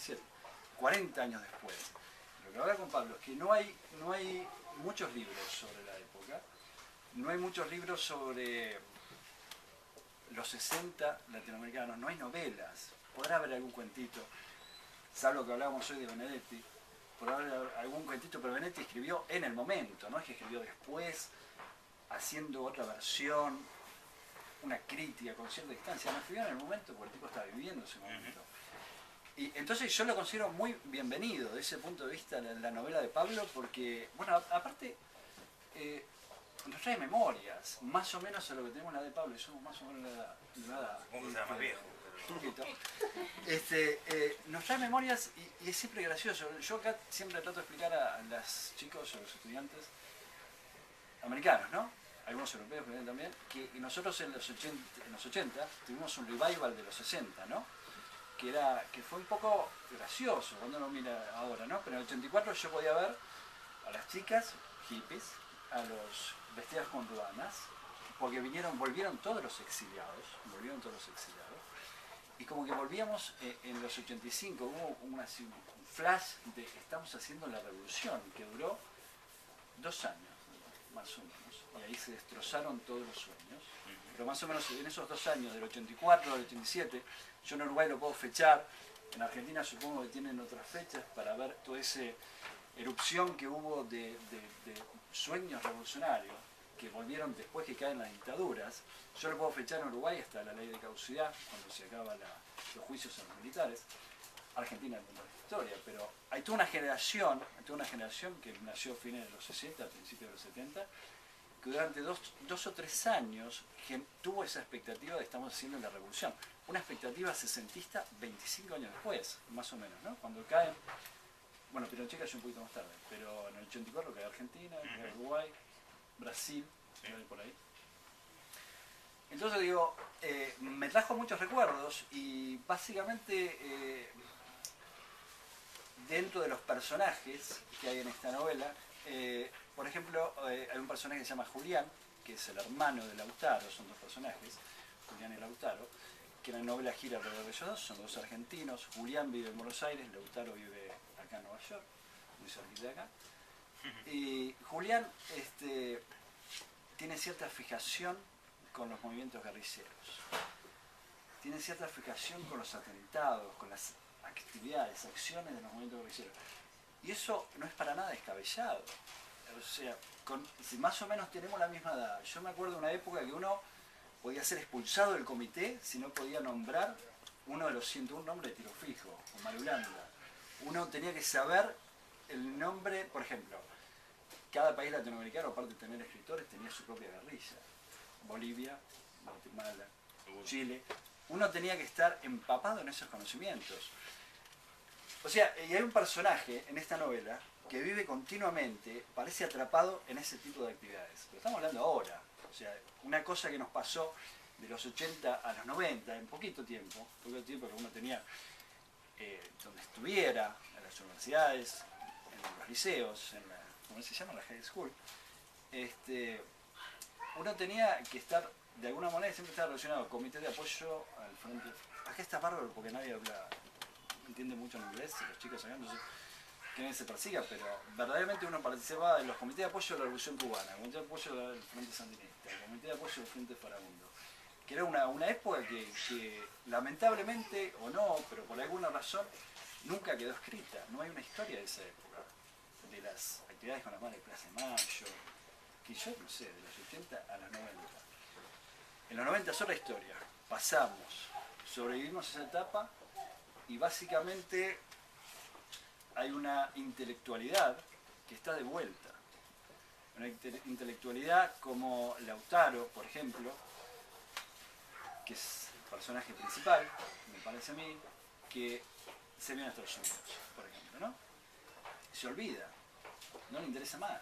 47, 40 años después. Lo que habla con Pablo es que no hay muchos libros sobre la época, no hay muchos libros sobre los 60 latinoamericanos, no hay novelas, podrá haber algún cuentito, salvo que hablábamos hoy de Benedetti, podrá haber algún cuentito, pero Benedetti escribió en el momento, no es que escribió después, haciendo otra versión, una crítica con cierta distancia, no escribió en el momento porque el tipo estaba viviendo ese momento. Y entonces yo lo considero muy bienvenido desde ese punto de vista la novela de Pablo, porque, bueno, aparte nos trae memorias, más o menos a lo que tenemos la de Pablo, y somos más o menos la edad. Supongo que sea más viejo. Nos trae memorias y es siempre gracioso. Yo acá siempre trato de explicar a los chicos, a los estudiantes americanos, ¿no? Algunos europeos también, que nosotros en los 80 tuvimos un revival de los 60, ¿no? Que fue un poco gracioso cuando uno mira ahora, ¿no? Pero en el 84 yo podía ver a las chicas hippies, a los vestidas con ruanas, porque volvieron todos los exiliados, y como que volvíamos en los 85, hubo un flash de estamos haciendo la revolución, que duró 2 años, más o menos, y ahí se destrozaron todos los sueños, pero más o menos en esos 2 años, del 84 al 87, yo en Uruguay lo puedo fechar, en Argentina supongo que tienen otras fechas para ver toda esa erupción que hubo de sueños revolucionarios, que volvieron después que caen las dictaduras. Yo lo puedo fechar en Uruguay hasta la ley de caducidad, cuando se acaban los juicios a los militares. Argentina no es historia, pero hay toda una generación que nació a fines de los 60, a principios de los 70, que durante dos o tres años tuvo esa expectativa de estamos haciendo la revolución. Una expectativa sesentista 25 años después, más o menos, ¿no? Cuando caen, bueno, Pinochet cayó un poquito más tarde, pero en el 84 cae Argentina, cae Uruguay, Brasil, por ahí. Entonces digo, me trajo muchos recuerdos y básicamente dentro de los personajes que hay en esta novela, por ejemplo, hay un personaje que se llama Julián, que es el hermano de Lautaro, son dos personajes, Julián y Lautaro, que en la novela gira alrededor de ellos dos, son dos argentinos. Julián vive en Buenos Aires, Lautaro vive acá en Nueva York, muy cerquita de acá. Y Julián tiene cierta fijación con los movimientos guerrilleros, tiene cierta fijación con los atentados, con las actividades, acciones de los movimientos guerrilleros. Y eso no es para nada descabellado. O sea, si más o menos tenemos la misma edad, yo me acuerdo de una época que uno podía ser expulsado del comité si no podía nombrar uno de los 101 nombres de tiro fijo, o Marulanda. Uno tenía que saber el nombre, por ejemplo, cada país latinoamericano, aparte de tener escritores, tenía su propia guerrilla. Bolivia, Guatemala, Chile. Uno tenía que estar empapado en esos conocimientos. O sea, y hay un personaje en esta novela que vive continuamente, parece atrapado en ese tipo de actividades. Pero estamos hablando ahora. O sea, una cosa que nos pasó de los 80 a los 90, en poquito tiempo que uno tenía donde estuviera, en las universidades, en los liceos, en la, ¿cómo se llama? La high school. Uno tenía que estar, de alguna manera, siempre estaba relacionado al comité de apoyo al frente. Acá está bárbaro porque nadie habla, entiende mucho en inglés, y los chicos acá, entonces que nadie se persiga, pero verdaderamente uno participaba en los comités de apoyo de la Revolución Cubana, el comité de apoyo del Frente Sandinista, el comité de apoyo del Frente Farabundo, que era una época que lamentablemente, o no, pero por alguna razón, nunca quedó escrita. No hay una historia de esa época, de las actividades con la madre de Plaza de Mayo, que yo no sé, de los 80 a los 90. En los 90 es otra historia, pasamos, sobrevivimos esa etapa y básicamente hay una intelectualidad que está de vuelta. Una intelectualidad como Lautaro, por ejemplo, que es el personaje principal, me parece a mí, que se viene a Estados Unidos, por ejemplo, ¿no? Se olvida, no le interesa más.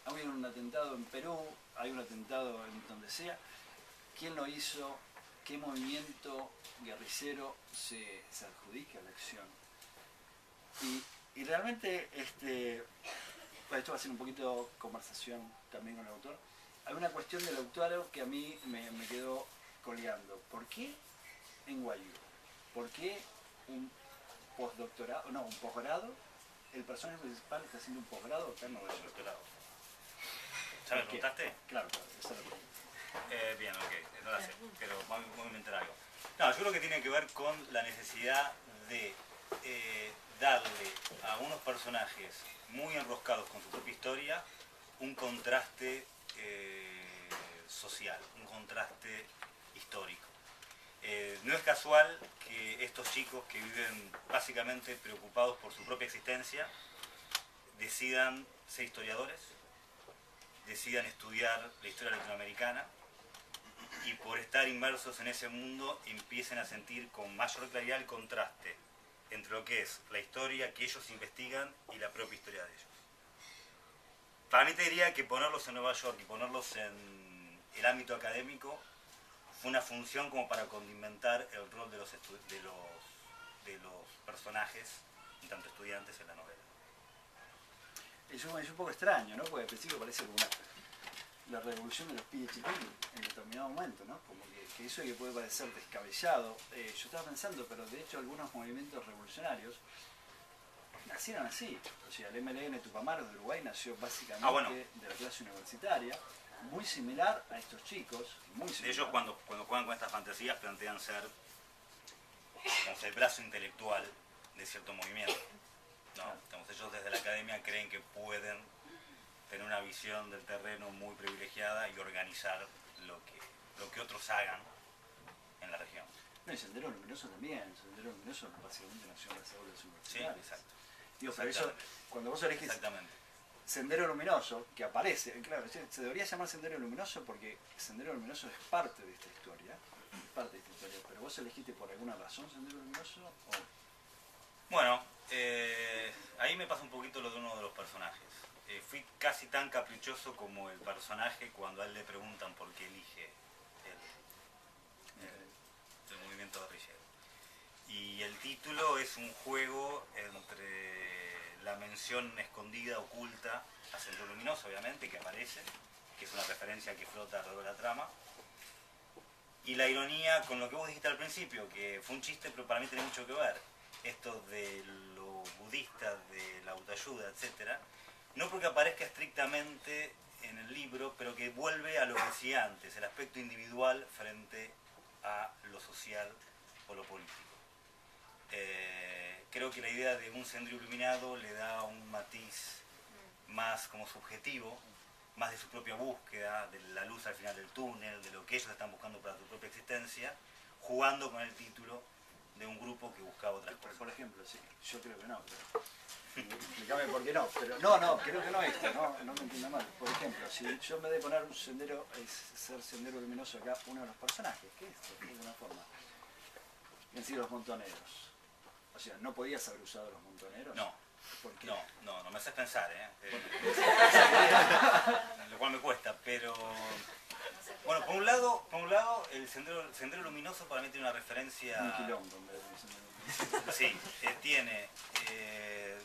Ha habido un atentado en Perú, hay un atentado en donde sea. ¿Quién lo hizo? ¿Qué movimiento guerrillero se adjudica a la acción? Y realmente, esto va a ser un poquito conversación también con el autor. Hay una cuestión del Lautaro que a mí me quedó colgando. ¿Por qué en Guayú? ¿Por qué un postdoctorado, no, un posgrado. El personaje principal está haciendo un posgrado acá en Nueva York. Doctorado. ¿Ya me preguntaste? Claro, esa es la pregunta. Bien, ok, no la sé, pero voy a inventar algo. No, yo creo que tiene que ver con la necesidad de darle a unos personajes muy enroscados con su propia historia un contraste social, un contraste histórico. No es casual que estos chicos que viven básicamente preocupados por su propia existencia decidan ser historiadores, decidan estudiar la historia latinoamericana y por estar inmersos en ese mundo empiecen a sentir con mayor claridad el contraste entre lo que es la historia que ellos investigan y la propia historia de ellos. Para mí te diría que ponerlos en Nueva York y ponerlos en el ámbito académico fue una función como para condimentar el rol de los personajes, en tanto estudiantes, en la novela. Es un poco extraño, ¿no? Porque al principio parece como la revolución de los PhD en determinado momento, ¿no? Como que eso que puede parecer descabellado. Yo estaba pensando, pero de hecho algunos movimientos revolucionarios nacieron así. O sea, el MLN Tupamaros de Uruguay nació básicamente de la clase universitaria, muy similar a estos chicos, muy similar. Ellos cuando juegan con estas fantasías plantean ser el brazo intelectual de cierto movimiento. ¿No? Entonces, ellos desde la academia creen que pueden tener una visión del terreno muy privilegiada y organizar lo que otros hagan en la región. No, y Sendero Luminoso también. Sendero Luminoso básicamente nació en las aulas universitarias. Sí, exacto. Digo, pero eso, cuando vos elegís exactamente. Sendero Luminoso, que aparece, claro, se debería llamar Sendero Luminoso porque Sendero Luminoso es parte de esta historia, pero vos elegiste por alguna razón Sendero Luminoso o... Bueno, ahí me pasa un poquito lo de uno de los personajes. Fui casi tan caprichoso como el personaje cuando a él le preguntan por qué elige el movimiento guerrillero. Y el título es un juego entre la mención escondida, oculta, a Sendero Luminoso, obviamente, que aparece, que es una referencia que flota alrededor de la trama, y la ironía con lo que vos dijiste al principio, que fue un chiste, pero para mí tiene mucho que ver. Esto de lo budista, de la autoayuda, etcétera, no porque aparezca estrictamente en el libro, pero que vuelve a lo que decía antes, el aspecto individual frente a lo social o lo político. Creo que la idea de un sendero iluminado le da un matiz más como subjetivo, más de su propia búsqueda, de la luz al final del túnel, de lo que ellos están buscando para su propia existencia, jugando con el título de un grupo que buscaba otras cosas. Por ejemplo, sí, yo creo que no, pero... Explícame por qué no, pero no, creo que no esto, no me entienda mal. Por ejemplo, si yo en vez de poner un sendero, ser Sendero Luminoso acá, uno de los personajes, ¿qué es? De alguna forma. Han sido los montoneros. O sea, ¿no podías haber usado los montoneros? No. ¿Por qué? No me haces pensar, lo cual me cuesta, pero... Bueno, por un lado el sendero luminoso para mí tiene una referencia... Un quilombo en vez de un sendero luminoso. Sí, tiene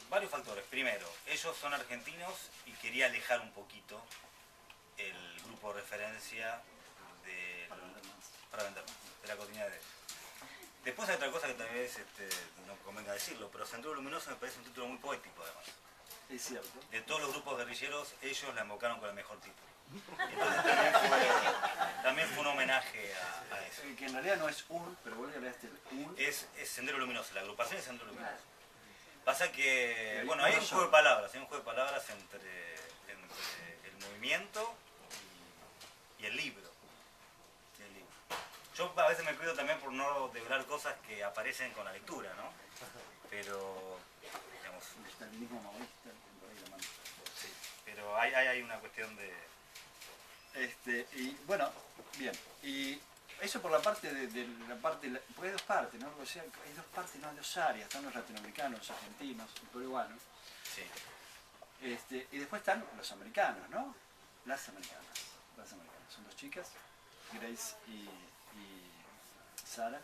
varios factores. Primero, ellos son argentinos y quería alejar un poquito el grupo de referencia para vender más, de la cotidianidad de ellos. Después hay otra cosa que tal vez no convenga decirlo, pero Sendero Luminoso me parece un título muy poético además. Es cierto. De todos los grupos guerrilleros, ellos la invocaron con el mejor título. Entonces también fue un homenaje a eso. Que en realidad no es pero vos le leaste un... Es Sendero Luminoso, la agrupación es Sendero Luminoso. Pasa que, bueno, hay un juego de palabras, entre el movimiento y el libro. Yo a veces me cuido también por no develar cosas que aparecen con la lectura, ¿no? Pero, digamos... Está el mismo maoísta por ahí la mano. Sí, pero hay una cuestión de... Y bueno, bien. Y eso por la parte porque hay dos partes, ¿no? O sea, hay dos partes, no hay dos áreas. Están los latinoamericanos, los argentinos, el peruano. Sí. Y después están los americanos, ¿no? Las americanas. Son dos chicas, Grace y Sara.